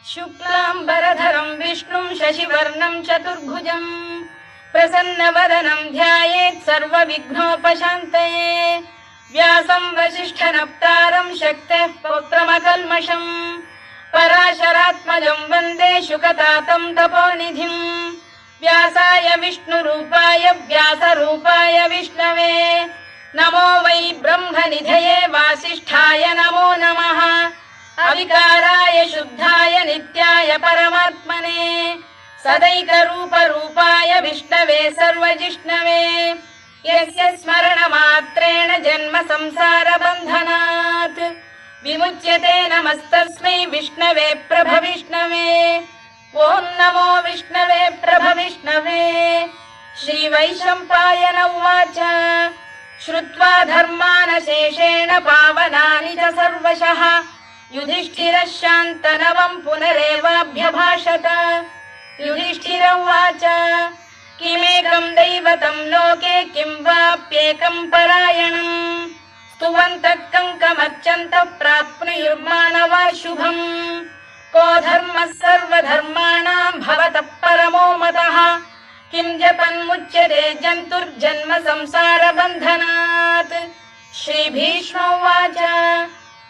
शुक्लाम्बरधरं विष्णुं शशिवर्णं चतुर्भुजं प्रसन्नवदनं ध्यायेत् सर्वविघ्नोपशान्तये। व्यासं वसिष्ठनप्तारं शक्तेः पौत्रमकल्मषं पराशरात्मजं वन्दे शुकतातं तपोनिधिं। व्यासाय विष्णुरूपाय व्यासरूपाय विष्णवे नमो वै ब्रह्मनिधये वासिष्ठाय नमो नमः। अविकाराय शुद्धाय नित्याय परमात्मने सदैकरूपरूपाय विष्णवे सर्वजिष्णवे यस्य स्मरणमात्रेण जन्म संसारबन्धनात् विमुच्यते। नमस्तस्मै विष्णवे प्रभविष्णवे। ॐ नमो विष्णवे प्रभविष्णवे। श्रीवैशम्पायन उवाच श्रुत्वा धर्मानशेषेण पावनानि च सर्वशः युधिष्ठिरः शान्तनवं पुनरेवाभ्यभाषत। युधिष्ठिर उवाच किमेकं दैवतं लोके किं वाप्येकं परायणं स्तुवन्तः कङ्कमर्चन्तः प्राप्नुयुर्मानवा शुभम्। को धर्मः सर्वधर्माणां भवतः परमो मतः किं जपन्मुच्यते जन्तुर्जन्म संसारबन्धनात्। श्रीभीष्म उवाच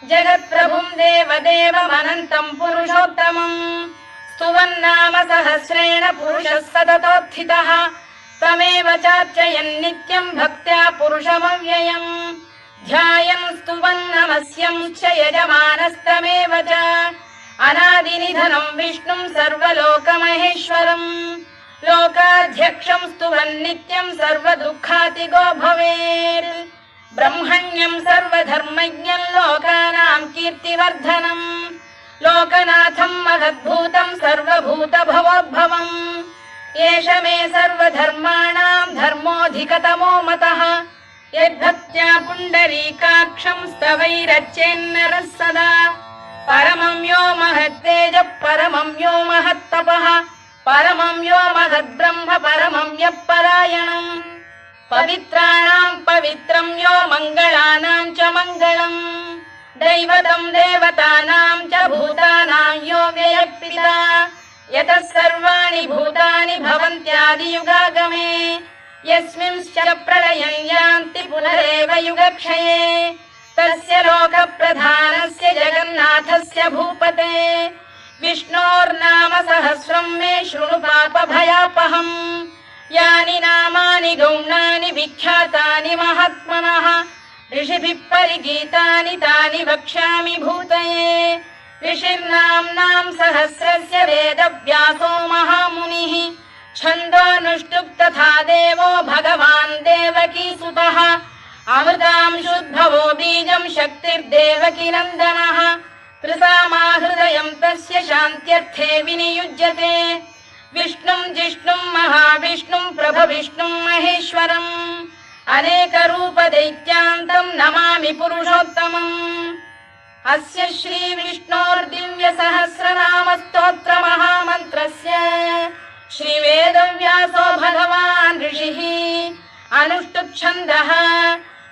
जगत्प्रभुं देवदेवमनन्तं पुरुषोत्तमं स्तुवन्नाम सहस्रेण पुरुषः सततोत्थितः तमेव चार्चयन् नित्यं भक्त्या पुरुषमव्ययम् ध्यायन् स्तुवन् नमस्यं च यजमानस्तमेव च अनादिनिधनं विष्णुं सर्वलोकमहेश्वरम् लोकाध्यक्षं स्तुवन् नित्यं सर्वदुःखातिगो भवेत्। ब्रह्मण्यं सर्वधर्मज्ञं लोकानां कीर्तिवर्धनं लोकनाथं महद्भूतं सर्वभूतभवोद्भवम् एष मे सर्वधर्माणां धर्मोऽधिकतमो मतः यद्भक्त्या पुण्डरीकाक्षं स्तवैरच्चेन्नरः सदा। परमं यो महत्तेजः परमं यो महत्तपः परमं यो महद्ब्रह्म परमं यः परायणम् पवित्राणां पवित्रं यो मङ्गलानां च मङ्गलम् दैवतं देवतानां च भूतानां यो व्ययः यतः सर्वाणि भूतानि भवन्त्यादियुगागमे यस्मिंश्च प्रलयं यान्ति पुनरेव युगक्षये तस्य लोकप्रधानस्य जगन्नाथस्य भूपते विष्णोर्नाम सहस्रं मे शृणु पापभयापहम्। यानि नामानि गौणानि विख्यातानि महात्मनः ऋषिभिः परिगीतानि तानि वक्ष्यामि भूतये। ऋषिर्नाम्नां सहस्रस्य वेदव्यासो महामुनिः छन्दोऽनुष्टुप् तथा देवो भगवान् देवकीसुतः अमृतांशुद्भवो बीजं शक्तिर्देवकीनन्दनः त्रिसामा हृदयं तस्य शान्त्यर्थे विनियुज्यते। विष्णुं जिष्णुं महाविष्णुं प्रभविष्णुं महेश्वरम् अनेकरूपदैत्यान्तं नमामि पुरुषोत्तमम्। अस्य श्रीविष्णोर्दिव्यसहस्रनामस्तोत्रमहामन्त्रस्य श्रीवेदव्यासो भगवान् ऋषिः अनुष्टुप्छन्दः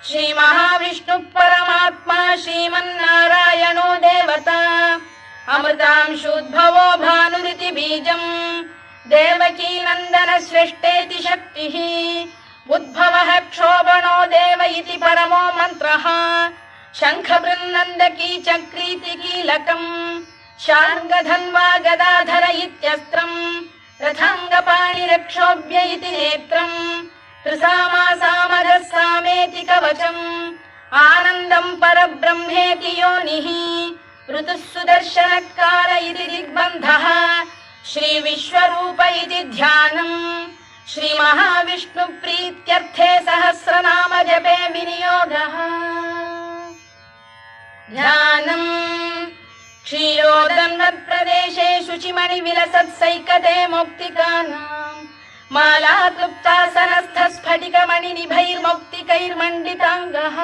श्रीमहाविष्णुः परमात्मा श्रीमन्नारायणो देवता अमृतांशुद्भवो भानुरिति बीजम् देवकीनन्दन श्रेष्ठेति शक्तिः उद्भवः क्षोभणो देव इति परमो मन्त्रः शङ्खबृन्नन्दकी चक्रीति कीलकम् शार्ङ्गधन्वा गदाधर इत्यस्त्रम् रथाङ्गपाणिरक्षोभ्य इति नेत्रम् त्रिसामा सामरः सामेति कवचम् आनन्दं परब्रह्मेति योनिः ऋतुः सुदर्शनकाल इति दिग्बन्धः श्रीविश्वरूप इति ध्यानम् श्रीमहाविष्णुप्रीत्यर्थे सहस्रनाम जपे विनियोगः। ध्यानम् क्षीरोदन्वत्प्रदेशे शुचिमणिविलसत्सैकते मौक्तिकानाम् मालाक्लुप्तासनस्थस्फटिकमणिनिभैर्मौक्तिकैर्मण्डिताङ्गः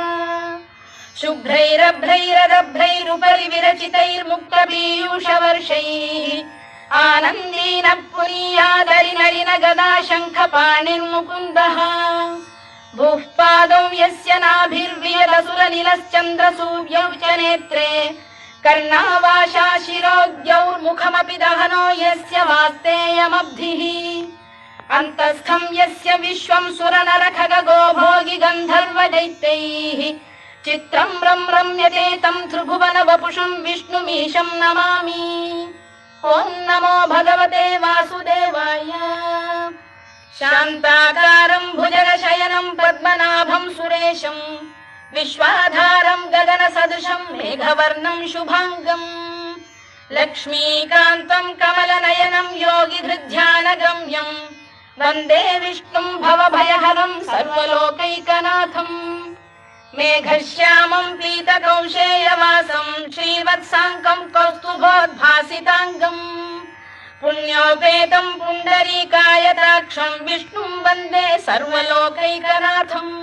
शुभ्रैरभ्रैरदभ्रैरुपरि विरचितैर्मुक्तपीयूषवर्षैः आनन्दीनः पुनीयादरिनलिन गदा शङ्खपाणिर्मुकुन्दः भूः पादौ यस्य नाभिर्वियदसुरनिलश्चन्द्रसूर्यौ च नेत्रे कर्णावाशा शिरोद्यौर्मुखमपि दहनो यस्य वास्तेयमब्धिः अन्तस्थं यस्य विश्वं सुरनरखगो भोगि गन्धर्वदैत्यैः चित्रं रम्यते तं त्रिभुवन वपुषं विष्णुमीशं नमामि। ॐ नमो भगवते वासुदेवाय। शान्ताकारं भुजगशयनं पद्मनाभं सुरेशं विश्वाधारं गगनसदृशं मेघवर्णं शुभाङ्गं लक्ष्मीकान्तं कमलनयनं योगिधृध्यानगम्यं वन्दे विष्णुं भवभयहरं सर्वलोकैकनाथम्। मेघश्यामं पीतकौशेयवासं श्रीवत्साङ्कं कौस्तुभोद्भासिताङ्गं पुण्योपेतं पुण्डरीकायताक्षं विष्णुं वन्दे सर्वलोकैकनाथम्।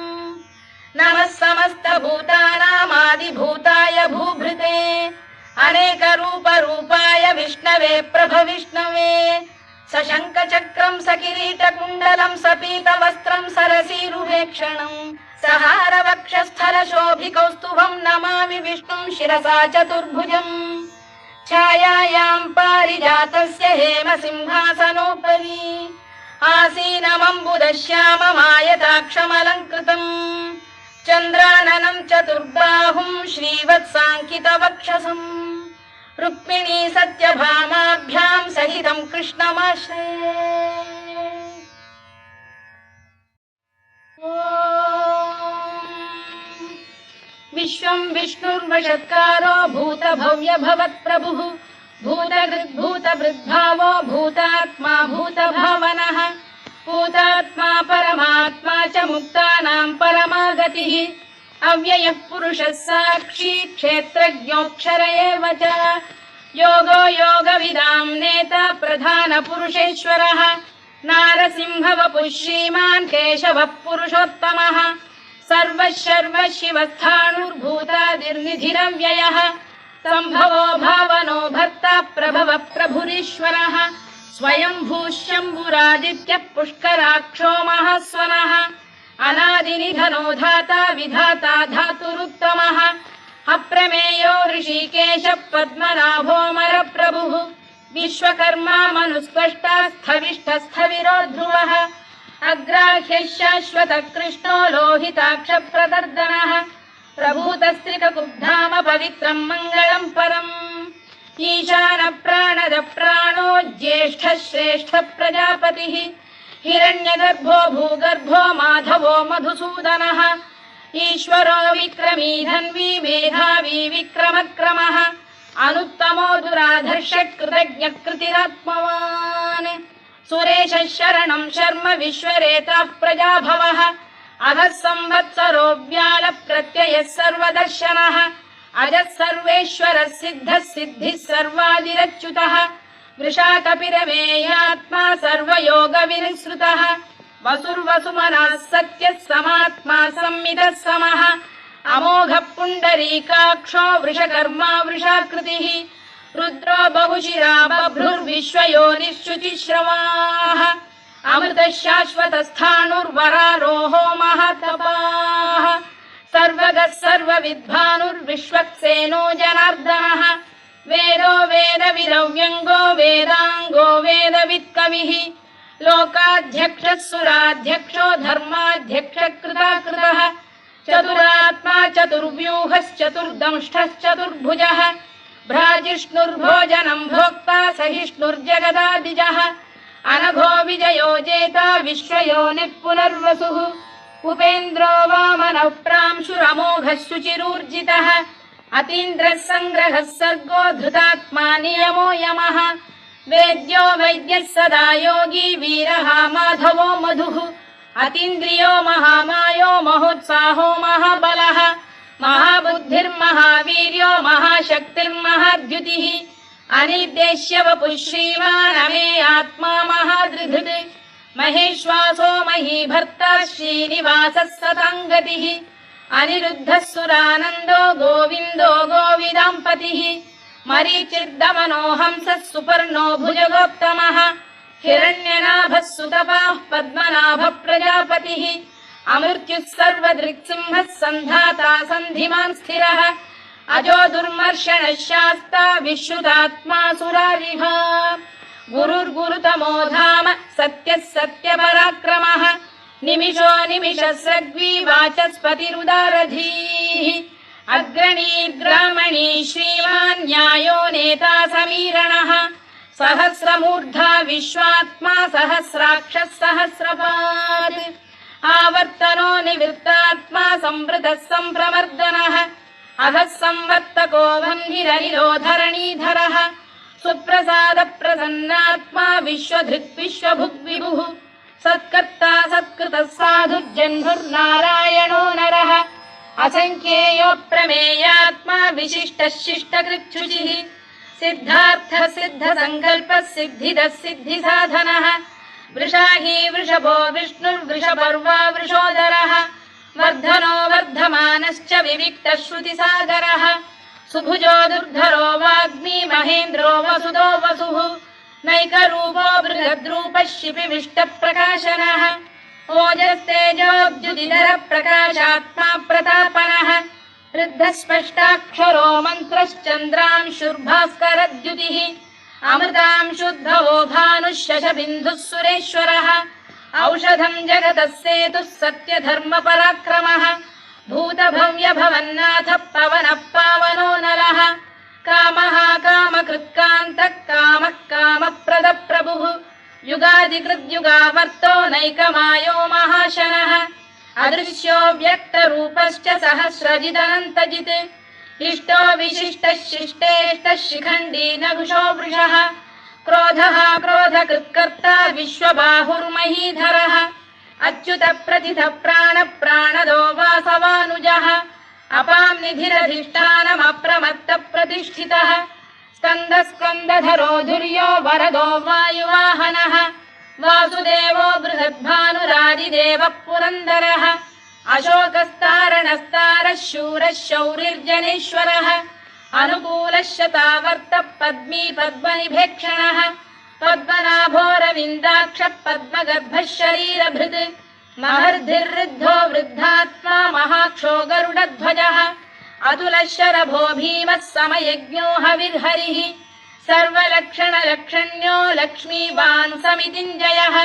नमः समस्तभूतानामादिभूताय भूभृते अनेकरूपरूपाय विष्णवे प्रभविष्णवे सशङ्खचक्रं सकिरीटकुण्डलं सपीतवस्त्रं सरसीरुहेक्षणं सहारवक्षस्थलशोभिकौस्तुभं नमामि विष्णुं शिरसा चतुर्भुजम्। छायायां पारिजातस्य हेमसिंहासनोपरि आसीनमम्बुदश्याममायताक्षमलङ्कृतम् चन्द्राननं चतुर्बाहुं श्रीवत्साङ्कितवक्षसम् रुक्मिणी सत्यभामाभ्यां सहितं कृष्णमाश्रये। विश्वं विष्णुर्वषत्कारो भूतभव्य भवत्प्रभुः भूतभृद्भावो भूतात्मा भूतभावनः भूतात्मा परमात्मा च मुक्तानां परमागतिः अव्ययः पुरुषः साक्षी क्षेत्रज्ञोऽक्षर एव च योगो योगविदां नेता प्रधानपुरुषेश्वरः नारसिंहवपुः श्रीमान् केशवः पुरुषोत्तमः सर्वः शर्व शिवस्थाणुर्भूतादिर्निधिरव्ययः सम्भवो भावनो भर्ता प्रभवः प्रभुरीश्वरः स्वयंभूः शम्भुरादित्यः पुष्कराक्षो महास्वनः अनादिनिधनो धाता विधाता धातुरुत्तमः अप्रमेयो ऋषिकेशः पद्मनाभोऽमरप्रभुः विश्वकर्मा मनुस्पष्टा स्थविष्ठस्थविरो ध्रुवः अग्राह्यः शाश्वतः कृष्णो लोहिताक्षप्रदर्दनः प्रभूतस्त्रिककुब्धाम पवित्रं मङ्गलं परम् ईशान प्राणद प्राणो ज्येष्ठः श्रेष्ठः प्रजापतिः हिरण्यगर्भो भूगर्भो माधवो मधुसूदनः ईश्वरो विक्रमी धन्वी मेधावी विक्रमक्रमः अनुत्तमो दुराधर्षः कृतज्ञः कृतिरात्मवान् सुरेशः शरणं शर्म विश्वरेतः प्रजाभवः अधः संवत्सरो व्यालप्रत्ययः सर्वदर्शनः अजः सर्वेश्वरः सिद्धः सिद्धिः सर्वादिरच्युतः वृषाकपिरमेयात्मा सर्वयोगविनिसृतः वसुर्वसुमनः सत्यः समात्मा संमितः समः अमोघः पुण्डरीकाक्षो वृषकर्मा वृषाकृतिः रुद्रो बहुशिरा बभ्रुर्विश्वयोनिश्चुचिश्रवाः अमृतः शाश्वतस्थाणुर्वरारोहो महातपाः सर्वगः सर्वविद्भानुर्विश्वक्सेनो जनार्दनः वेदो वेदविदव्यङ्गो वेदाङ्गो वेदवित्कविः लोकाध्यक्षः सुराध्यक्षो धर्माध्यक्षः कृताकृतः चतुरात्मा चतुर्व्यूहश्चतुर्दंष्टश्चतुर्भुजः भ्राजिष्णुर्भोजनं भोक्ता सहिष्णुर्जगदादिजः अनघो विजयो जेता विश्वयोनिः पुनर्वसुः उपेन्द्रो वामनः प्रांशुरमोघः शुचिरूर्जितः अतीन्द्रः सङ्ग्रहः सर्गो धृतात्मा नियमो यमः वेद्यो वैद्यः सदा योगी वीरः माधवो मधुः अतीन्द्रियो महामायो महोत्साहो महाबलः महाबुद्धिर्महावीर्यो महाशक्तिर्महाद्युतिः अनिर्देश्य वपुः श्रीमान् अमे आत्मा महाधृधृत् महेश्वासो महीभर्ता श्रीनिवासः सताङ्गतिः अनिरुद्धः सुरानन्दो गोविन्दो गोविदाम्पतिः मरीचिर्दमनो हंसः सुपर्णो भुजगोत्तमः हिरण्यनाभः सुतपाः पद्मनाभः प्रजापतिः अमृत्युः सर्वदृक्सिंहः सन्धाता सन्धिमान् स्थिरः अजो दुर्मर्षणः शास्ता विश्रुतात्मा सुरारिः गुरुर्गुरुतमो धाम सत्यः सत्यपराक्रमः निमिषो निमिषस्रग्वी वाचस्पतिरुदारधीः अग्रणी श्रीमान् न्यायो नेता समीरणः सहस्रमूर्धा विश्वात्मा सहस्राक्षः सहस्रपात् आवर्तनो निवृत्तात्मा संवृतः सम्प्रमर्दनः अधः संवर्तको वह्निरनिलो धरणीधरः सुप्रसाद प्रसन्नात्मा विश्वधृक् विश्वभुग्विभुः सत्कर्ता सत्कृतः साधुर्जह्नुर्नारायणो नरः असंख्येयो प्रमेयात्मा विशिष्टः शिष्टकृच्छुचिः सिद्धार्थ सिद्ध संकल्पः सिद्धिदः सिद्धिसाधनः वृषाही वृषभो विष्णुर्वृषपर्वा वृषोदरः वर्धनो वर्धमानश्च विविक्तः श्रुतिसागरः सुभुजो दुर्धरो वाग्मी महेन्द्रो वसुदो वसुः नैकरूपो बृहद्रूपः शिपिविष्टप्रकाशनः ओजस्तेजोद्युदिधरः प्रकाशात्मा प्रतापनः वृद्धस्पष्टाक्षरो मन्त्रश्चन्द्रांशुर्भास्करद्युतिः अमृतांशुद्धवो भानुः शशबिन्दुः सुरेश्वरः औषधम् जगतः सेतुः सत्यधर्मपराक्रमः भूतभव्यभवन्नाथः पवनः पावनो नरः कामः कामकृत्कान्तः कामः कामप्रदप्रभुः युगादिकृद्युगावर्तो नैकमायो महाशनः अदृश्यो व्यक्तरूपश्च सहस्रजिदनन्तजित् इष्टो विशिष्टः शिष्टेष्टः शिखण्डी नघुषो वृषः क्रोधः क्रोधकृत्कर्ता विश्वबाहुर्महीधरः अच्युत प्रथितः प्राणदो वासवानुजः अपां निधिरधिष्ठानमप्रमत्त प्रतिष्ठितः स्कन्दधरो धुर्यो वरदो वायुवाहनः वासुदेवो बृहद्भानुरादिदेवः पुरन्दरः अशोकस्तारणस्तारः शूरः शौरिर्जनेश्वरः अनुकूलः शतावर्तः पद्मी पद्मनिभेक्षणः पद्मनाभोरविन्दाक्षः पद्मगर्भः शरीरभृत् महर्धिर्वृद्धो वृद्धात्मा महाक्षो गरुडध्वजः अतुलः शरभो भीमः समयज्ञो हविर्हरिः सर्वलक्षणलक्षण्यो लक्ष्मीवान् समितिञ्जयः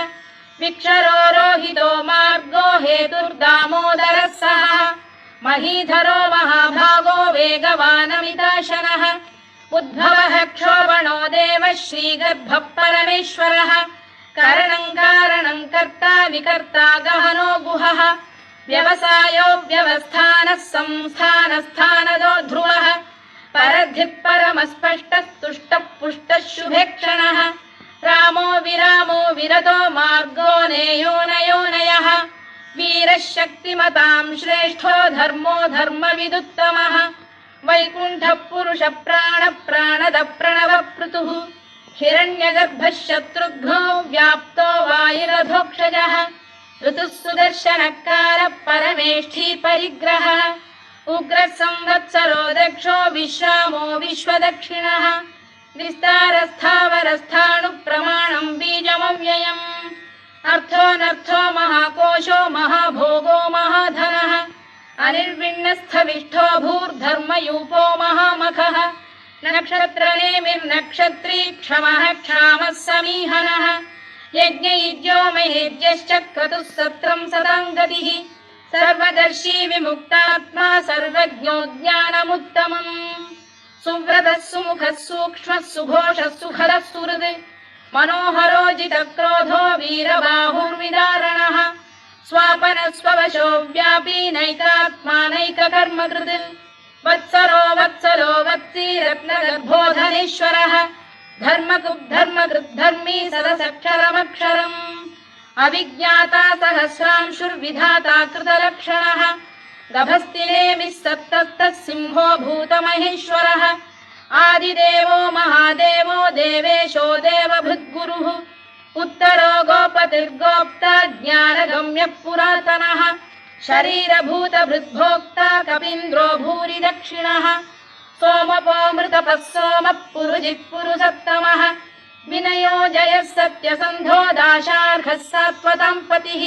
विक्षरो रोहितो मार्गो हेतुर्दामोदरः सः महीधरो महाभागो वेगवानमिताशनः उद्भवः क्षोभणो देवः श्रीगर्भः परमेश्वरः करणं कारणं कर्ता विकर्ता गहनो गुहः व्यवसायो व्यवस्थानः संस्थानस्थानदो ध्रुवः परद्धिः परमस्पष्टस्तुष्टः पुष्टः शुभेक्षणः रामो विरामो विरतो मार्गो नेयो नयोनयः वीरः शक्तिमतां श्रेष्ठो धर्मो धर्मविदुत्तमः वैकुण्ठः पुरुषः प्राणद प्रणवपृतुः हिरण्यगर्भः शत्रुघ्नो व्याप्तो वायुरधोक्षजः ऋतुः सुदर्शनकारः परमेष्ठी परिग्रहः उग्रः संवत्सरो दक्षो विश्रामो विश्वदक्षिणः विस्तारस्थावरस्थाणुः प्रमाणं बीजमव्ययम् अर्थोऽनर्थो महाकोशो महाभोगो महाधनः अनिर्विण्णस्थविष्ठो भूर्धर्मयूपो महामखः नक्षत्रनेमिर्नक्षत्री क्षमः क्षामः समीहनः यज्ञयुज्यो महेज्यश्च क्रतुः सत्रं सदां गतिः सर्वदर्शी विमुक्तात्मा सर्वज्ञो ज्ञानमुत्तमम् सुव्रतः सुमुखः सूक्ष्मः सुघोषः सुखदः सुहृद् मनोहरो जितक्रोधो वीरबाहुर्विदारणः स्वापनः स्ववशो व्यापी नैकात्मा नैककर्मकृत् वत्सलो वत्सी रत्नगर्भोधनेश्वरः धर्मकृद्धर्मी सदसक्षरमक्षरम् अविज्ञाता सहस्रांशुर्विधाता कृतलक्षणः गभस्तिनेमिः सप्तस्तः सिंहो भूतमहेश्वरः आदिदेवो महादेवो देवेशो देवभृद्गुरुः उत्तरो गोपतिर्गोप्ता ज्ञानगम्यः पुरातनः शरीरभूतभृद्भोक्ता कपीन्द्रो भूरि दक्षिणः सोमपोऽमृतपः सोमः पुरुजित् पुरुषत्तमः विनयो जयः सत्यसन्धो दाशार्हः सात्वतां पतिः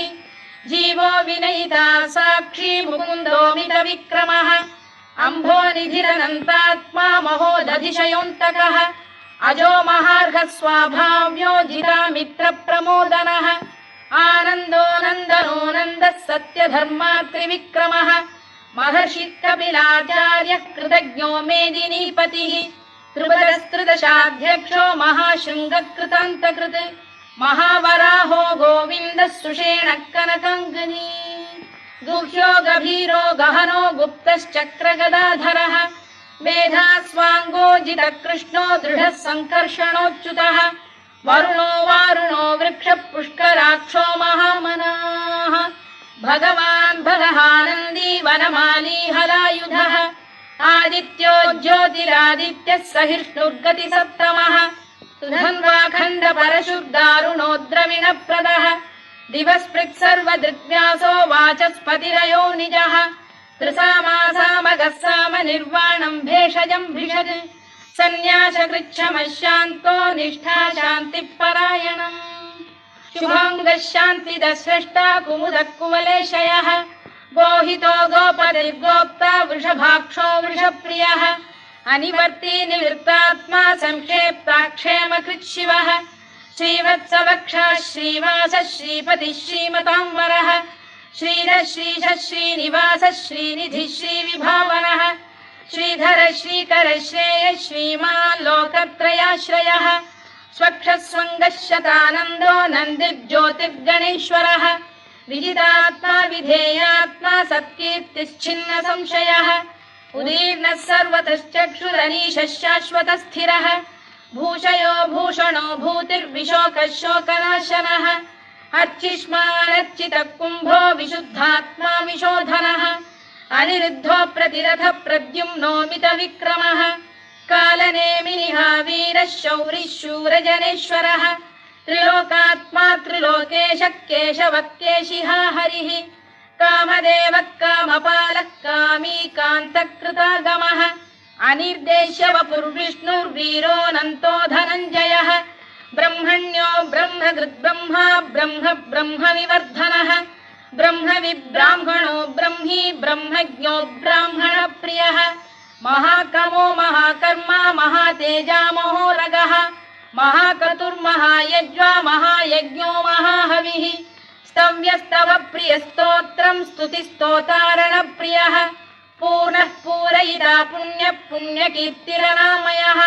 जीवो विनयिता साक्षी मुकुन्दो मितविक्रमः अम्भोनिधिरनन्तात्मा महोदधिशयोऽन्तकः अजो महार्घ स्वाभाव्यो जितामित्रप्रमोदनः आनन्दो नन्दनो नन्दः सत्यधर्मात्रिविक्रमः महर्षिकपिलाचार्यः कृतज्ञो मेदिनीपतिः त्रिपदस्त्रिदशाध्यक्षो महाशृङ्गकृतान्तकृत् महावराहो गोविन्दः सुषेणः कनकाङ्गनी गुह्यो गभीरो गहनो गुप्तश्चक्रगदाधरः मेधास्वाङ्गो जितकृष्णो दृढः सङ्कर्षणोच्युतः वरुणो वारुणो वृक्षः पुष्कराक्षो महामनाः भगवान् भगहानन्दी वनमाली हलायुधः आदित्यो ज्योतिरादित्यः सहिष्णुर्गतिसत्तमः सुधन्वाखण्ड परशुर्दारुणो द्रविणप्रदः दिवस्पृक् सर्वदृग्व्यासो वाचस्पतिरयो निजः त्रिसामासामगः साम निर्वाणम् भेषजम् भिषज सन्न्यासकृच्छमशान्तो निष्ठा शान्तिः परायणम् शुभाङ्गः शान्तिदः स्रष्टा कुमुदः कुवलेशयः गोहितो गोपतिर्गोप्ता वृषभाक्षो वृषप्रियः अनिवर्ती निवृत्तात्मा संक्षेप्ताक्षेमकृत् शिवः श्रीवत्सवक्षः श्रीवासः श्रीपतिः श्रीमताम्बरः श्रीधः श्रीशः श्रीनिवासः श्रीनिधिः श्रीविभावनः श्रीधर श्रीकर श्रेयः श्रीमान् लोकत्रयाश्रयः स्वक्षः स्वङ्गः शतानन्दो नन्दिर्ज्योतिर्गणेश्वरः विजितात्मा विधेयात्मा सत्कीर्तिश्छिन्न संशयः उदीर्णः सर्वतश्चक्षुरनीशः शाश्वतः स्थिरः भूषयो भूषणो भूतिर्विशोकः शोकनाशनः अर्चिष्मानर्चितः कुम्भो विशुद्धात्मा विशोधनः अनिरुद्धो प्रतिरथ प्रद्युम्नो मितविक्रमः कालनेमिनिः वीरः शौरिः शूरजनेश्वरः त्रिलोकात्मा त्रिलोकेशः केशवः केशिः हरिः कामदेवः कामपालः कामी कान्तकृतागमः अनिर्देश्य वपुर्विष्णुर्वीरोऽनन्तो धनञ्जयः ब्रह्मण्यो ब्रह्मकृद्ब्रह्मा ब्रह्म ब्रह्मविवर्धनः ब्रह्मविब्राह्मणो ब्रह्मी ब्रह्मज्ञो ब्राह्मणप्रियः महाकमो महाकर्मा महातेजा महोरगः महाक्रतुर्महायज्वा महायज्ञो महाहविः स्तव्यस्तव प्रियस्तोत्रम् स्तुतिस्तोतारणप्रियः पूर्णः पूरयिता पुण्यः पुण्यकीर्तिरनामयः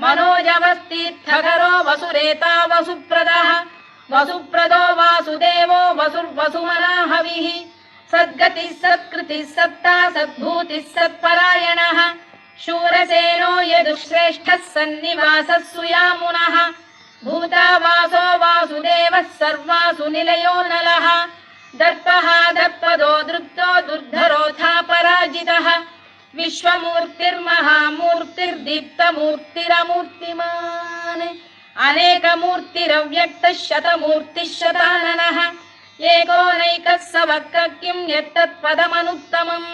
मनोजवस्तीर्थकरो वसुरेता वसुप्रदः वसुप्रदो वासुदेवो वसुर्वसुमनाहविः सद्गतिः सत्कृतिः सत्ता सद्भूतिः सत्परायणः शूरसेनो यदुश्रेष्ठः सन्निवासः सुयामुनः भूतावासो वासुदेवः सर्वासु निलयो नलः दर्पः दर्पदो दृप्तो दुर्धरोऽथा पराजितः विश्वमूर्तिर्महामूर्तिर्दीप्तमूर्तिरमूर्तिमान् अनेकमूर्तिरव्यक्तः शतमूर्तिः शताननः एकोनैकः स वक्र किं यत्तत्पदमनुत्तमम्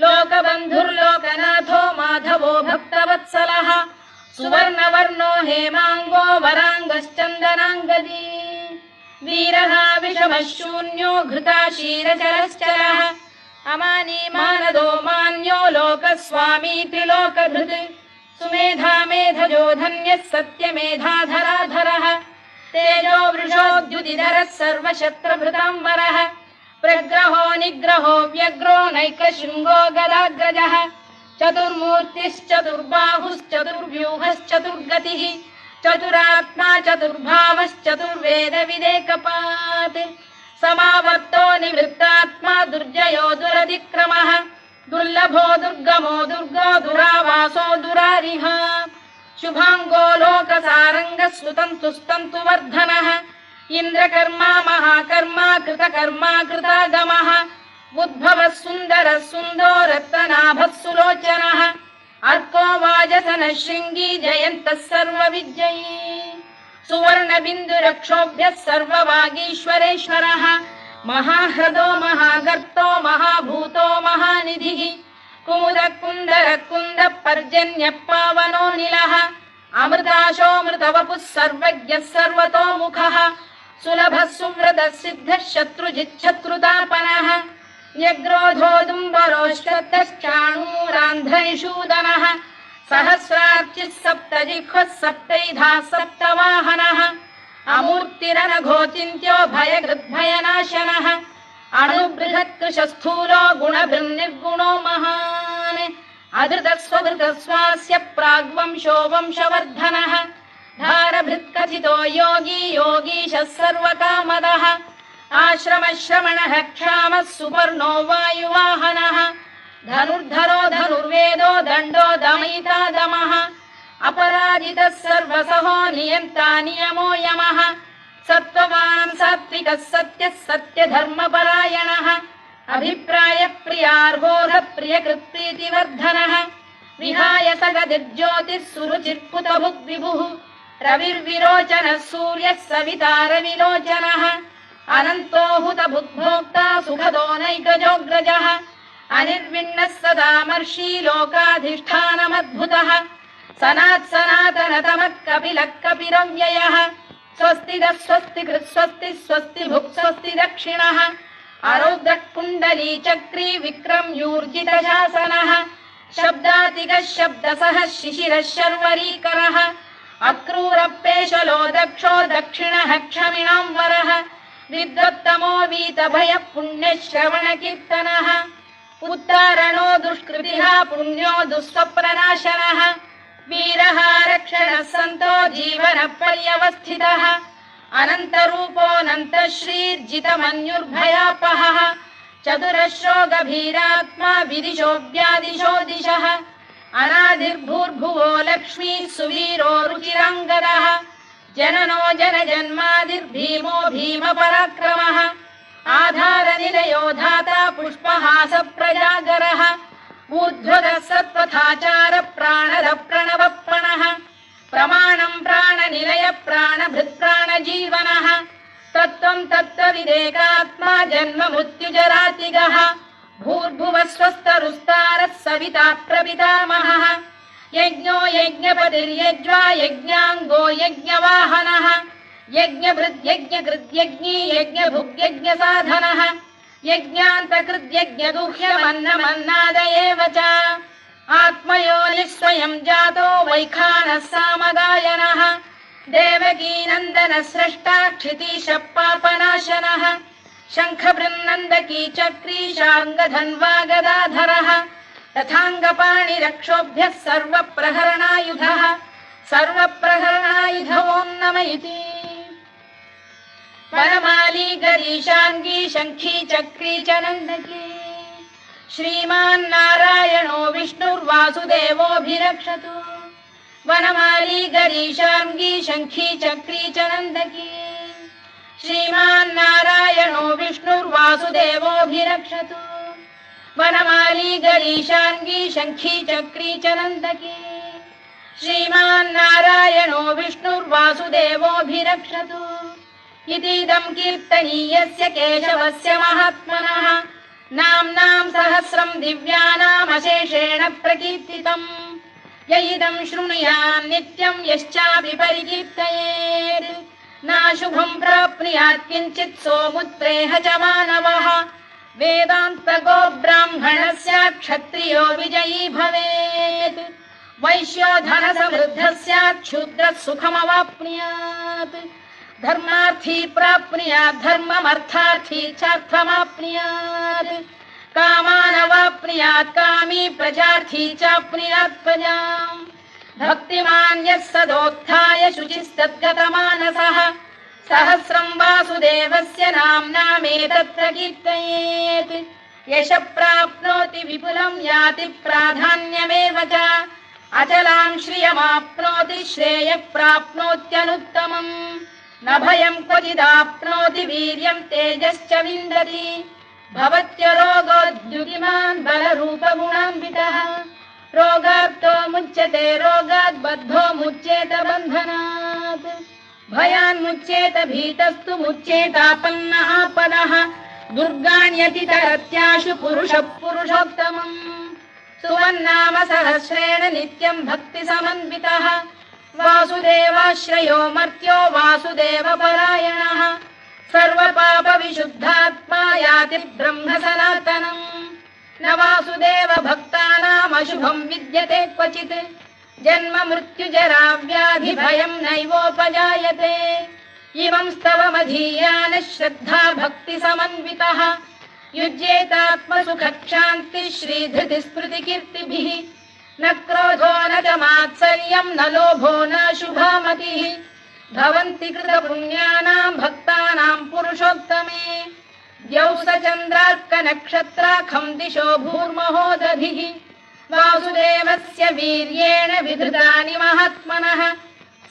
लोकबन्धुर्लोकनाथो माधवो भक्तवत्सलः सुवर्णवर्णो हेमाङ्गो वराङ्गश्चन्दनाङ्गदी वीरः विषमः शून्यो घृताशीरचरश्चरः अमानी मानदो मान्यो लोकस्वामी त्रिलोकधृत् सुमेधा मेधजो धन्यः सत्यमेधाधराधरः तेजो वृषोद्युतिधरः सर्वशत्रभृताम्बरः प्रग्रहो निग्रहो व्यग्रो नैकशृङ्गो गदाग्रजः चतुर्मूर्तिश्चतुर्बाहुश्चतुर्व्यूहश्चतुर्गतिः चतुरात्मा चतुर्भावश्चतुर्वेदविदेकपात् समावर्तो निवृत्तात्मा दुर्जयो दुरतिक्रमः दुर्लभो दुर्गमो दुर्गो दुरावासो दुरारिः शुभाङ्गो लोकसारङ्गः सुतन्तुस्तन्तु वर्धनः इन्द्रकर्मा महाकर्मा कृतकर्मा कृतागमः उद्भवः सुन्दरः सुन्दो रत्ननाभः सुलोचनः अर्को वाजसनः शृङ्गी जयन्तः सर्वविजयी सुवर्णबिन्दुरक्षोभ्यः सर्ववागीश्वरेश्वरः महाह्रदो महागर्तो महाभूतो महानिधिः कुमुदः कुन्दरः कुन्दः पर्जन्यः पावनो निलः अमृताशोऽमृतवपुः सर्वज्ञः सर्वतोमुखः सुलभः सुव्रतः सिद्धः शत्रुजिच्छत्रुतापनः न्यग्रोधोदुम्बरोश्वतश्चाणूर सूरान्ध्रनिषूदनः सहस्रार्चिः सप्तजिह्वः सप्तैधा सप्तवाहनः अमूर्तिरनघोचिन्त्यो भयकृद्भयनाशनः अणुबृहत्कृशस्थूलो गुणभृन्निर्गुणो महान् अधृतस्वधृतस्वास्य प्राग्वंशो वंशवर्धनः धारभृत्कथितो योगी योगीशः सर्वकामदः आश्रमश्रमणः क्षामः सुपर्णो वायुवाहनः धनुर्धरो धनुर्वेदो दण्डो दमयिता दमः अपराजितः सर्वसहो नियन्ता नियमो यमः सत्त्ववान् सात्विकः सत्यः सत्यधर्मपरायणः अभिप्रायप्रियार्होः प्रियकृत्प्रीतिवर्धनः विहाय सगदिर्ज्योतिः सुरुचिर्पुतभुग्विभुः रविर्विरोचनः सूर्यः सविता रविलोचनः अनन्तो हुतभुग्भोक्ता सुखदो नैकजोऽग्रजः अनिर्विण्णः सदामर्षी लोकाधिष्ठानमद्भुतः सनातनतमः कपिलः कपिरव्ययः स्वस्तिदः स्वस्तिकृत् स्वस्ति स्वस्ति भुक् स्वस्ति दक्षिणः आरौद्रः कुण्डली चक्री विक्रम्यूर्जितशासनः शब्दातिकः शब्दसः शिशिरः शर्वरीकरः अक्रूरपेशलो दक्षो दक्षिणः क्षमिणां वरः विद्वत्तमो वीतभयः पुण्यश्रवणकीर्तनः उत्तारणो दुष्कृतिः पुण्यो दुःस्वप्ननाशनः वीरः रक्षणः सन्तो जीवनपर्यवस्थितः अनन्तरूपोऽनन्तश्रीर्जितमन्युर्भयापहः चतुरश्रो गभीरात्मा विदिशो व्यादिशो दिशः अनादिर्भूर्भुवो लक्ष्मी सुवीरो रुचिराङ्गदः जननो जनजन्मादिर्भीमो भीमपराक्रमः आधारनिलयो धाता पुष्पहास प्रजागरः ऊर्ध्वगः सत्त्वथाचार प्राणद प्रणवप्रणः प्रमाणं प्राणनिलय प्राणभृत् प्राणजीवनः तत्त्वं तत्त्वविदेकात्मा जन्म मृत्युजरातिगः भूर्भुवः स्वस्तरुस्तारः सविता प्रपितामहः यज्ञो यज्ञपतिर्यज्वा यज्ञाङ्गो यज्ञवाहनः यज्ञभृद्यज्ञकृद्यज्ञी यज्ञभुग्यज्ञसाधनः यज्ञान्तकृद्यज्ञगुह्यमन्नमन्नाद एव च आत्मयोनिः स्वयं जातो वैखानः सामगायनः देवकीनन्दनः स्रष्टा क्षितीशः पापनाशनः शङ्खबृन्नन्दकी चक्री शार्ङ्गधन्वा गदाधरः तथाङ्गपाणिरक्षोभ्यः सर्वप्रहरणायुधः सर्वप्रहरणायुध ॐ नम इति वनमाली गरीशाङ्गी शङ्खी चक्री च नन्दकी श्रीमान्नारायणो विष्णुर्वासुदेवोऽभिरक्षतु वनमाली गरीशाङ्गी शङ्खी चक्री च नन्दकी श्रीमान्नारायणो विष्णुर्वासुदेवोऽभिरक्षतु वनमाली गरीशाङ्गी शङ्खी चक्री च नन्दकी श्रीमान्नारायणो विष्णुर्वासुदेवोऽभिरक्षतु इतीदं कीर्तनीयस्य केशवस्य महात्मनः नाम्नां सहस्रं दिव्यानामशेषेण प्रकीर्तितम् य इदं शृणुयात् नित्यं यश्चापि परिकीर्तयेत् नाशुभं प्राप्नुयात् किञ्चित् सोमुत्प्रेह च मानवः वेदान्तको ब्राह्मणः स्यात् क्षत्रियो विजयी भवेत् वैश्यो धनसमृद्धः स्यात् शूद्रः सुखमवाप्नुयात् धर्मार्थी प्राप्नुयात् धर्ममर्थार्थी चार्थमाप्नुयात् कामानवाप्नुयात् कामी प्रजार्थी चाप्नुयात् प्रजाम् भक्तिमान् यः सदोत्थाय शुचिस्तद्गतमानसः सहस्रं वासुदेवस्य नाम्नामेतत्र कीर्तयेत् यशः प्राप्नोति विपुलं याति प्राधान्यमेव च अचलां श्रियमाप्नोति श्रेयः प्राप्नोत्यनुत्तमम् न भयं क्वचिदाप्नोति वीर्यं तेजश्च विन्दति भवत्यरोगोद्युतिमान् बलरूपगुणान्वितः रोगार्तो मुच्यते रोगात् बद्धो मुच्येत बन्धनात् भयान्मुच्येत भीतस्तु मुच्येतापन्न आपदः दुर्गाण्यतितरत्याशु पुरुषः पुरुषोत्तमम् सुवन्नाम सहस्रेण नित्यं भक्तिसमन्वितः वासुदेवाश्रयो मर्त्यो वासुदेवपरायणः सर्वपापविशुद्धात्मा याति ब्रह्म सनातनम् न वासुदेव भक्तानामशु शुभं विद्यते क्वचित् जन्म मृत्युजरा व्याधि भयं नैवोपजायते इमं स्तवमधीयानः श्रद्धा भक्ति समन्वितः युज्येतात्मसुखक्षान्ति श्रीधृतिस्मृतिकीर्तिभिः न क्रोधो न च मात्सर्यं न लोभो न शुभामतिः भवन्ति कृतपुण्यानां भक्तानां पुरुषोत्तमे द्यौः स चन्द्रार्कनक्षत्राखं दिशो भूर्महो दधिः वासुदेवस्य वीर्येण विधृतानि महात्मनः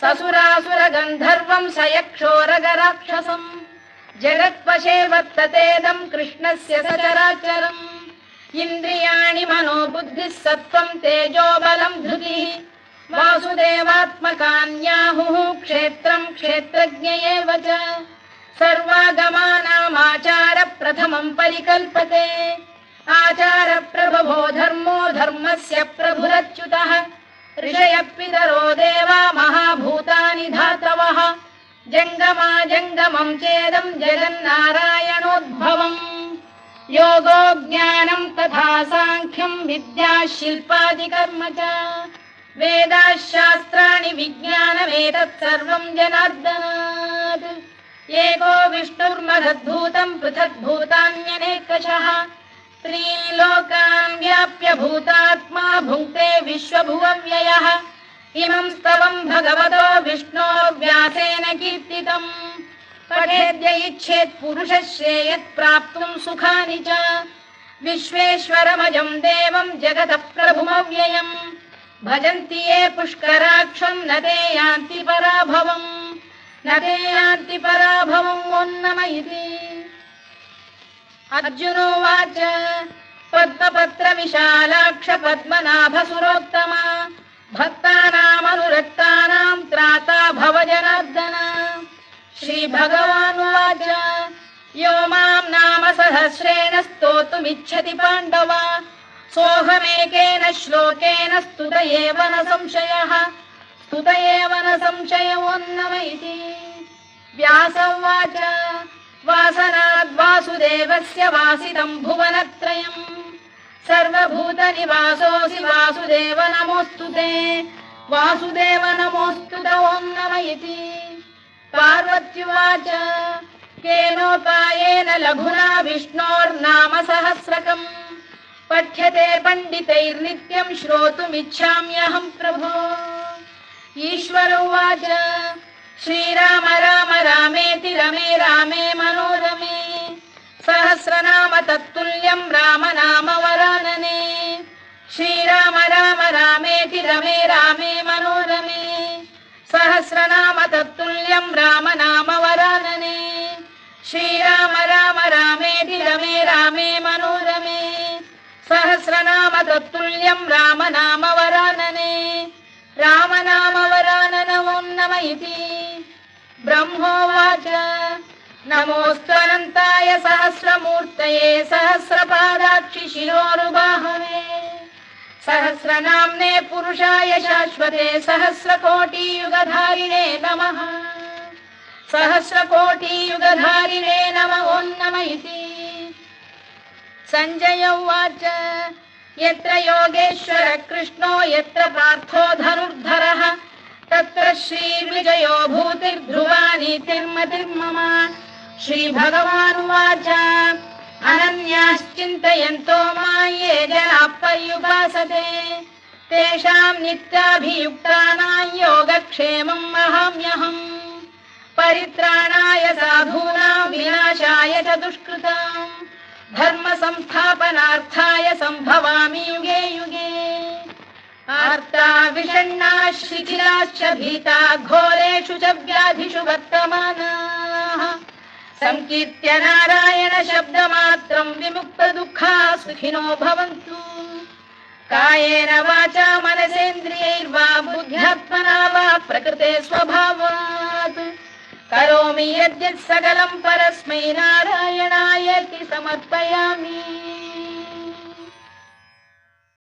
ससुरासुरगन्धर्वं स यक्षोरगराक्षसम् जगत्वशे वर्ततेदं कृष्णस्य सचराचरम् इन्द्रियाणि मनो बुद्धिः सत्त्वं तेजो बलं धृतिः वासुदेवात्मकान्याहुः क्षेत्रं क्षेत्रज्ञ एव च सर्वागमानामाचार प्रथमं परिकल्पते आचार प्रभवो धर्मो धर्मस्य प्रभुरच्युतः ऋषयः पितरो देवा महाभूतानि धातवः जङ्गमा जङ्गमं चेदं जगन्नारायणोद्भवम् योगो ज्ञानं तथा साङ्ख्यं विद्या शिल्पादिकर्म च वेदाः शास्त्राणि विज्ञानमेतत् सर्वं जनार्दनात् एको विष्णुर्महद्भूतं पृथग्भूतान्यनेकशः त्रीन् लोकान् व्याप्य भूतात्मा भुङ्क्ते विश्वभुवव्ययः इमं स्तवं भगवतो विष्णोर्व्यासेन कीर्तितम् पठेद्य इच्छेत् पुरुषः श्रेयत् प्राप्तुं सुखानि च विश्वेश्वरमजं देवं जगतः प्रभुमव्ययम् भजन्ति ये पुष्कराक्षं न ते यान्ति पराभवम् न ते यान्ति पराभवम् ओन्नम इति अर्जुनोवाच पद्मपत्र विशालाक्ष पद्मनाभ सुरोत्तमा भक्तानामनुरक्तानां त्राता भव जनार्दन श्रीभगवानुवाच यो मां नाम सहस्रेण स्तोतुमिच्छति पाण्डव सोऽहमेकेन श्लोकेन स्तुत एव न संशयः स्तुत एव न संशयोऽन्नम इति व्यास उवाच वासनाद् वासुदेवस्य वासितं भुवनत्रयम् सर्वभूतनिवासोऽसि वासुदेव नमोऽस्तु ते वासुदेव नमोऽस्तु ते ओन्नम इति पार्वत्युवाच केनोपायेन लघुना विष्णोर्नाम सहस्रकम् पठ्यते पण्डितैर्नित्यं श्रोतुमिच्छाम्यहं प्रभो ईश्वर उवाच श्रीराम राम रामेति रमे रामे मनोरमे सहस्रनाम तत्तुल्यं राम नाम वरानने श्रीराम राम रामेति रमे रामे मनोरमे सहस्रनाम तत्तुल्यं राम नाम वरानने श्रीराम राम रामेति रमे रामे मनोरमे सहस्रनाम तत्तुल्यं राम नाम वरानने राम नाम वरानन ओन्नम इति ब्रह्मोवाच नमोऽस्त्वनन्ताय सहस्रमूर्तये सहस्रपादाक्षि शिरोरुबाहवे सहस्रनाम्ने पुरुषाय शाश्वते सहस्रकोटियुगधारिणे नमः सहस्रकोटियुगधारिणे नम ओन्नम इति सञ्जय उवाच यत्र योगेश्वर कृष्णो यत्र पार्थो धनुर्धरः तत्र श्रीविजयो भूतिर्ध्रुवा नीतिर्मतिर्मम श्रीभगवानुवाच अनन्याश्चिन्तयन्तो मां ये जनाः पर्युपासते तेषां नित्याभियुक्तानां योगक्षेमं वहाम्यहम् परित्राणाय साधूनां विनाशाय च दुष्कृतां धर्म संस्थापनार्थाय संभवामि युगे युगे आर्ता विषण्णा शिथिलाश्च भीता घोरेषु च व्याधिषु वर्तमानाः संकीर्त्य नारायण शब्दमात्रं विमुक्तदुःखा सुखिनो भवन्तु कायेन वाचा मनसेन्द्रियैर्वा बुद्ध्यात्मना वा प्रकृते स्वभावात् करोमि यद्यत् सकलं परस्मै नारायणायेति समर्पयामि।